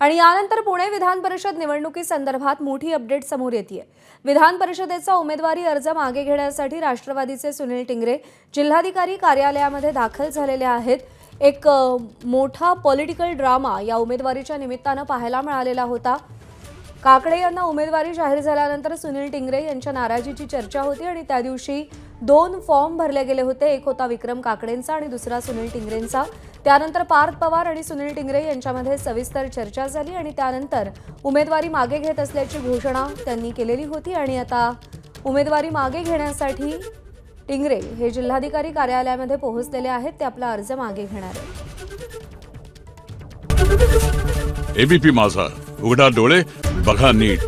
आणि यानंतर पुणे विधान परिषद निवडणुकीसंदर्भात मोठी अपडेट समोर येतेय। विधान परिषदेचा उमेदवारी अर्ज मागे घेण्यासाठी राष्ट्रवादीचे सुनील टिंगरे जिल्हाधिकारी कार्यालयामध्ये दाखल झालेले आहेत। एक मोठा पॉलिटिकल ड्रामा या उमेदवारीच्या निमित्ताने पाहायला मिळालेला होता। काकडे यांना उमेदवारी जाहीर झाल्यानंतर सुनील टिंगरे यांच्या नाराजीची चर्चा होती आणि त्या दिवशी 2 फॉर्म भरले गेले होते। एक होता विक्रम काकडेंचा आणि दुसरा सुनील टिंगरेंचा। त्यानंतर पार्थ पवार आणि सुनील टिंगरे यांच्यामध्ये सविस्तर चर्चा झाली आणि त्यानंतर उमेदवारी मागे घेत असल्याची घोषणा त्यांनी केलेली होती आणि आता उमेदवारी मागे घेण्यासाठी टिंगरे हे जिल्हाधिकारी कार्यालयामध्ये पोहोचलेले आहेत। ते आपला अर्ज मागे घेणार आहेत। एबीपी माझा, उघडा डोळे बघा नीट।